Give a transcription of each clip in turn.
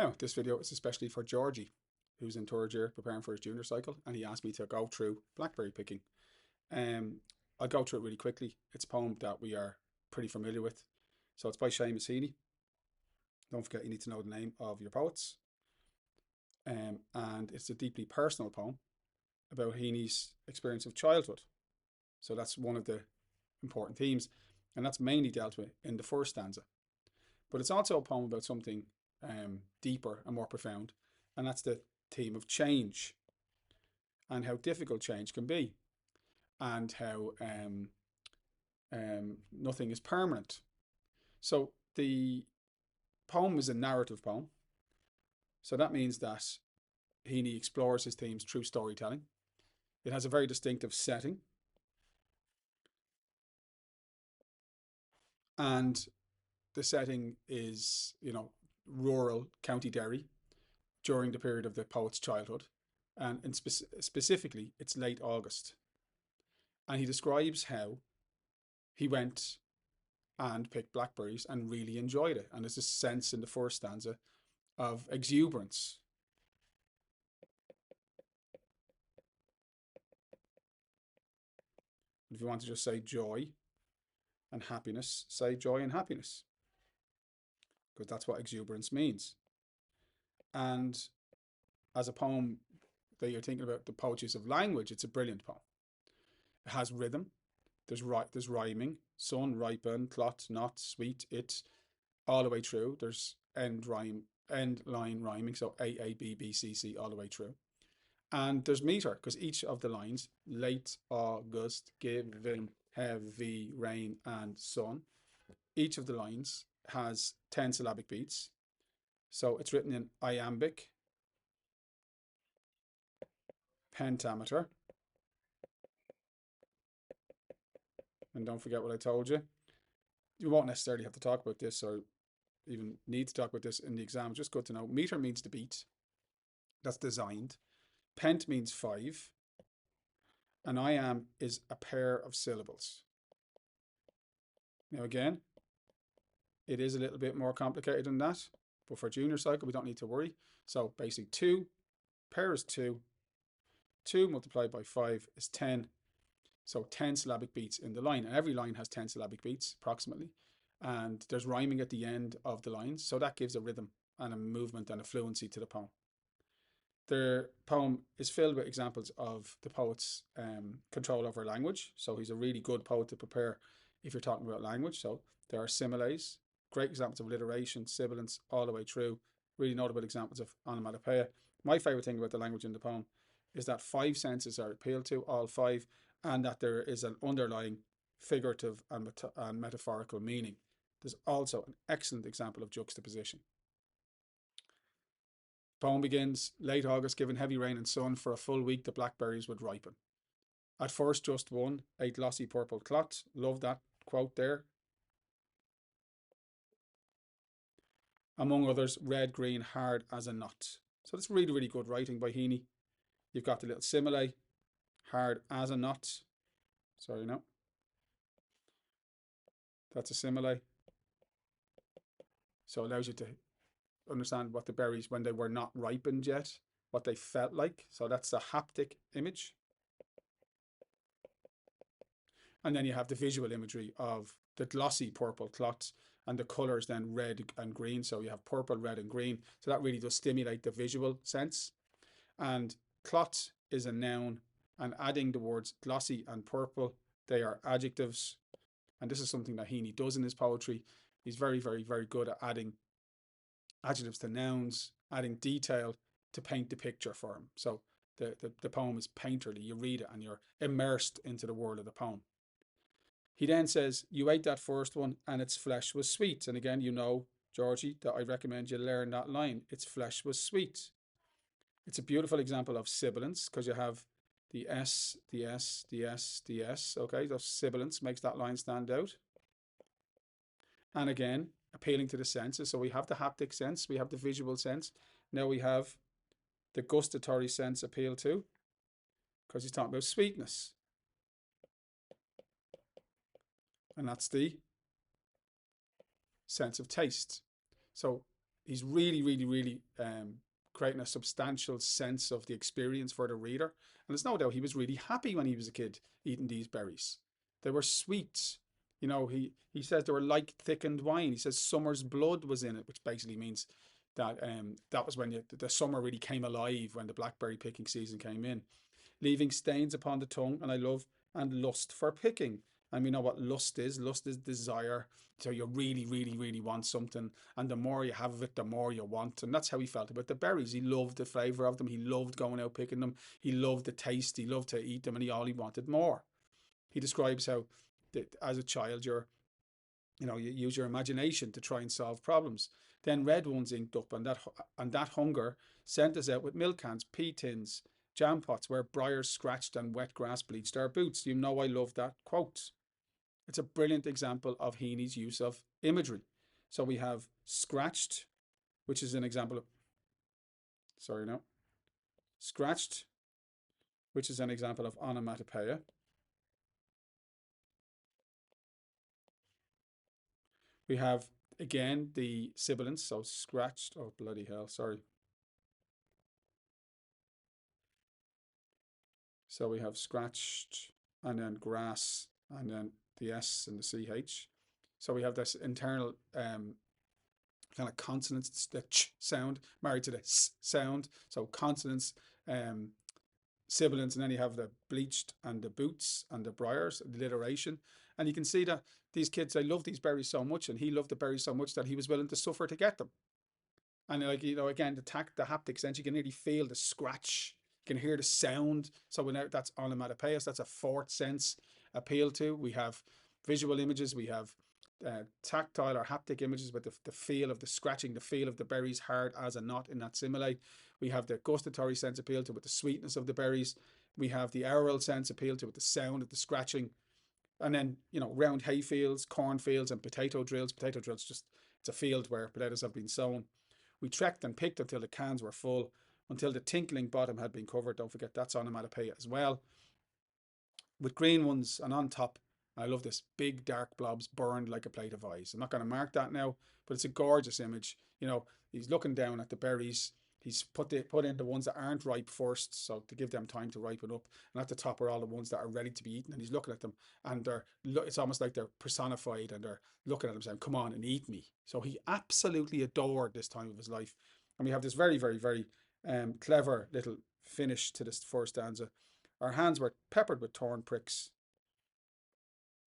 Now, this video is especially for Georgie, who's in third year preparing for his junior cycle, and he asked me to go through Blackberry Picking. I'll go through it really quickly. It's a poem that we are pretty familiar with. So it's by Seamus Heaney. Don't forget, you need to know the name of your poets. And it's a deeply personal poem about Heaney's experience of childhood. So that's one of the important themes, and that's mainly dealt with in the first stanza. But it's also a poem about something deeper and more profound, and that's the theme of change and how difficult change can be, and how nothing is permanent. So the poem is a narrative poem. So that means that Heaney explores his themes through storytelling. It has a very distinctive setting. And the setting is, rural County Derry during the period of the poet's childhood. And specifically, it's late August. And he describes how he went and picked blackberries and really enjoyed it. And there's this sense in the first stanza of exuberance. If you want to just say joy and happiness, say joy and happiness, because that's what exuberance means. And as a poem that you're thinking about the poetry of language, it's a brilliant poem. It has rhythm. There's rhyming, sun, ripen, clot, not, sweet, it, all the way through. There's end line rhyming, so A, A, B, B, C, C, all the way through. And there's meter, because each of the lines, late August, given, heavy rain, and sun, each of the lines has 10 syllabic beats. So it's written in iambic, pentameter, and don't forget what I told you. You won't necessarily have to talk about this or even need to talk about this in the exam. Just good to know. Meter means the beat. That's designed. Pent means 5. And iamb is a pair of syllables. Now again, it is a little bit more complicated than that, but for junior cycle, we don't need to worry. So basically 2, pair is 2. 2 multiplied by 5 is 10. So 10 syllabic beats in the line, and every line has 10 syllabic beats approximately. And there's rhyming at the end of the lines, so that gives a rhythm and a movement and a fluency to the poem. The poem is filled with examples of the poet's control over language. So he's a really good poet to prepare if you're talking about language. So there are similes, great examples of alliteration, sibilance, all the way through. Really notable examples of onomatopoeia. My favorite thing about the language in the poem is that 5 senses are appealed to, all 5, and that there is an underlying figurative and metaphorical meaning. There's also an excellent example of juxtaposition. The poem begins, late August, given heavy rain and sun, for a full week the blackberries would ripen. At first just one, a glossy purple clot. Love that quote there. Among others, red, green, hard as a nut. So that's really, really good writing by Heaney. You've got the little simile, hard as a nut. Sorry, no. That's a simile. So it allows you to understand what the berries, when they were not ripened yet, what they felt like. So that's a haptic image. And then you have the visual imagery of the glossy purple clots, and the colours then red and green. So you have purple, red and green. So that really does stimulate the visual sense. And clot is a noun, and adding the words glossy and purple, they are adjectives. And this is something that Heaney does in his poetry. He's very, very, very good at adding adjectives to nouns, adding detail to paint the picture for him. So the poem is painterly. You read it and you're immersed into the world of the poem. He then says, you ate that first one and its flesh was sweet. And again, you know, Georgie, that I recommend you learn that line. Its flesh was sweet. It's a beautiful example of sibilance, because you have the S, the S, the S, the S. Okay, those sibilance makes that line stand out. And again, appealing to the senses. So we have the haptic sense, we have the visual sense. Now we have the gustatory sense appeal to, because he's talking about sweetness. And that's the sense of taste. So he's really, really, really creating a substantial sense of the experience for the reader. And there's no doubt he was really happy when he was a kid eating these berries. They were sweet. You know, he says they were like thickened wine. He says summer's blood was in it, which basically means that that was when the summer really came alive when the blackberry picking season came in, leaving stains upon the tongue, and I love, and lust for picking. And we know what lust is. Lust is desire. So you really, really, really want something. And the more you have of it, the more you want. And that's how he felt about the berries. He loved the flavour of them. He loved going out picking them. He loved the taste. He loved to eat them. And he wanted more. He describes how, as a child, you use your imagination to try and solve problems. Then red ones inked up, and that hunger sent us out with milk cans, pea tins, jam pots where briars scratched and wet grass bleached our boots. You know I love that quote. It's a brilliant example of Heaney's use of imagery. So we have scratched, which is an example of, sorry, no, scratched, which is an example of onomatopoeia. We have, again, the sibilants, so scratched, oh bloody hell, sorry. So we have scratched, and then grass, and then the S and the CH. So we have this internal kind of consonants, the ch sound married to the s sound. So consonants, sibilants, and then you have the bleached and the boots and the briars, alliteration. And you can see that these kids, they love these berries so much, and he loved the berries so much that he was willing to suffer to get them. And like, again, the haptic sense, you can nearly feel the scratch. You can hear the sound. So when that's onomatopoeia, that's a fourth sense appeal to. We have visual images. We have tactile or haptic images with the feel of the scratching, the feel of the berries hard as a knot in that simile. We have the gustatory sense appeal to with the sweetness of the berries. We have the aural sense appeal to with the sound of the scratching. And then, round hayfields, cornfields, and potato drills. Potato drills, it's a field where potatoes have been sown. We trekked and picked until the cans were full, until the tinkling bottom had been covered. Don't forget that's onomatopoeia as well. With green ones, and on top, I love this, big dark blobs burned like a plate of eyes. I'm not going to mark that now, but it's a gorgeous image. He's looking down at the berries. He's put in the ones that aren't ripe first, so to give them time to ripen up. And at the top are all the ones that are ready to be eaten. And he's looking at them, and it's almost like they're personified, and they're looking at him saying, "Come on and eat me." So he absolutely adored this time of his life. And we have this very, very, very clever little finish to this first stanza. Our hands were peppered with thorn pricks,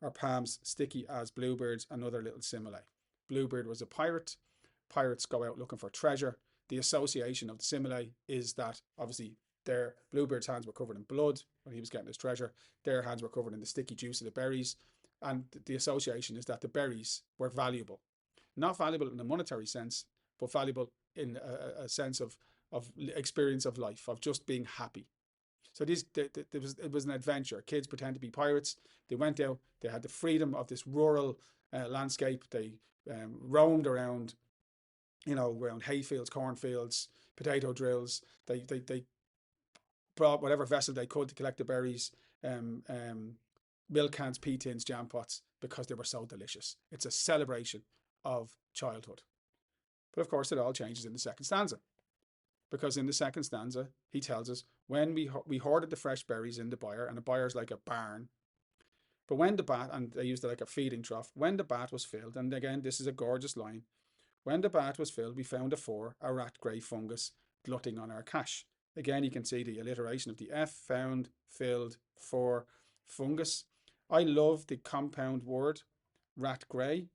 our palms sticky as bluebirds, another little simile. Bluebird was a pirate. Pirates go out looking for treasure. The association of the simile is that obviously their Bluebird's hands were covered in blood when he was getting his treasure. Their hands were covered in the sticky juice of the berries. And the association is that the berries were valuable. Not valuable in a monetary sense, but valuable in a sense of experience of life, of just being happy. So it was an adventure. Kids pretend to be pirates. They went out. They had the freedom of this rural landscape. They roamed around, around hayfields, cornfields, potato drills. They brought whatever vessel they could to collect the berries, milk cans, pea tins, jam pots, because they were so delicious. It's a celebration of childhood. But of course, it all changes in the second stanza. Because in the second stanza, he tells us, when we hoarded the fresh berries in the byre, and the byre's like a barn. But when the bat, and they used it like a feeding trough, when the bat was filled, and again, this is a gorgeous line, when the bat was filled, we found a rat grey fungus glutting on our cash. Again, you can see the alliteration of the F, found, filled, for, fungus. I love the compound word, rat grey.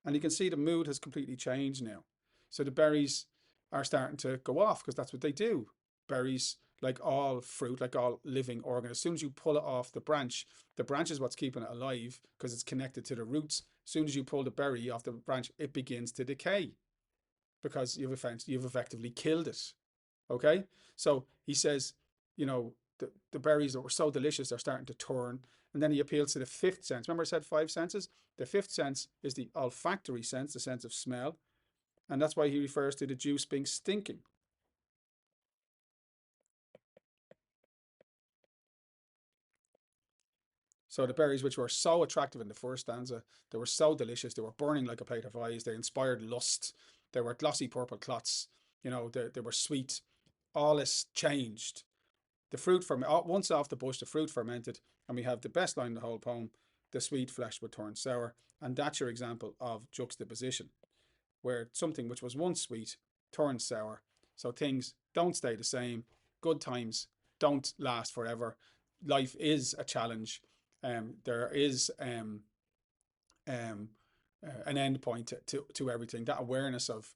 And you can see the mood has completely changed now. So the berries are starting to go off, because that's what they do. Berries, like all fruit, like all living organ, as soon as you pull it off the branch is what's keeping it alive, because it's connected to the roots. As soon as you pull the berry off the branch, it begins to decay, because you've effectively killed it. Okay? So he says, the berries that were so delicious are starting to turn. And then he appeals to the fifth sense. Remember I said 5 senses? The fifth sense is the olfactory sense, the sense of smell. And that's why he refers to the juice being stinking. So the berries, which were so attractive in the first stanza, they were so delicious, they were burning like a plate of eyes, they inspired lust, There were glossy purple clots. You know, they were sweet. All is changed. The fruit from once off the bush, the fruit fermented, and we have the best line in the whole poem: "The sweet flesh would turn sour," and that's your example of juxtaposition, where something which was once sweet turns sour. So things don't stay the same. Good times don't last forever. Life is a challenge. There is an end point to everything. That awareness of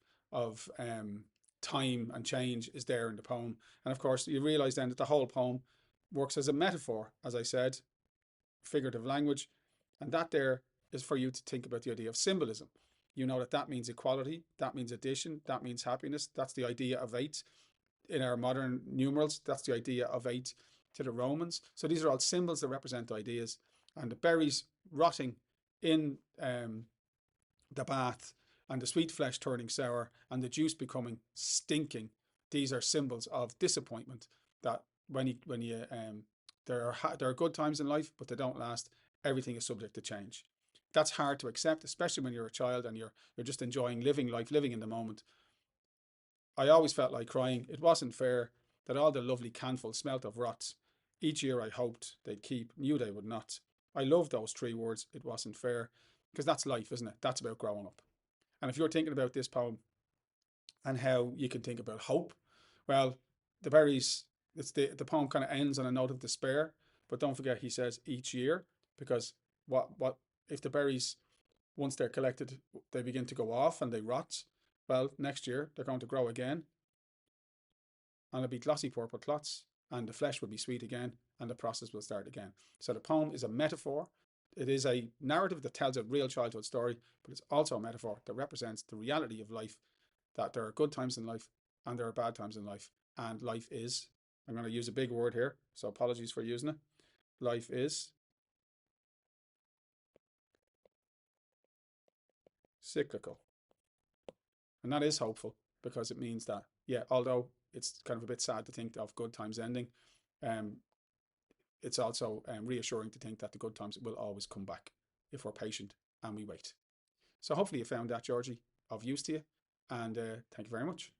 time and change is there in the poem. And of course, you realize then that the whole poem works as a metaphor, as I said, figurative language. And that there is for you to think about the idea of symbolism. You know that that means equality, that means addition, that means happiness. That's the idea of eight. In our modern numerals, that's the idea of eight to the Romans. So these are all symbols that represent ideas. And the berries rotting in the bath, and the sweet flesh turning sour, and the juice becoming stinking. These are symbols of disappointment. That when you there are good times in life, but they don't last. Everything is subject to change. That's hard to accept, especially when you're a child and you're just enjoying living life, living in the moment. I always felt like crying. It wasn't fair that all the lovely canfuls smelt of rots. Each year I hoped they'd keep, knew they would not. I loved those three words, it wasn't fair, because that's life, isn't it? That's about growing up. And if you're thinking about this poem and how you can think about hope, well, the berries, the poem kind of ends on a note of despair, but don't forget he says each year, because what if the berries, once they're collected, they begin to go off and they rot? Well, next year they're going to grow again, and it'll be glossy purple clots, and the flesh will be sweet again, and the process will start again. So the poem is a metaphor. It is a narrative that tells a real childhood story, but it's also a metaphor that represents the reality of life, that there are good times in life and there are bad times in life. And life is, I'm going to use a big word here, so apologies for using it. Life is cyclical. And that is hopeful, because it means that, yeah, although it's kind of a bit sad to think of good times ending, um, it's also reassuring to think that the good times will always come back if we're patient and we wait. So hopefully you found that, Georgie, of use to you. And thank you very much.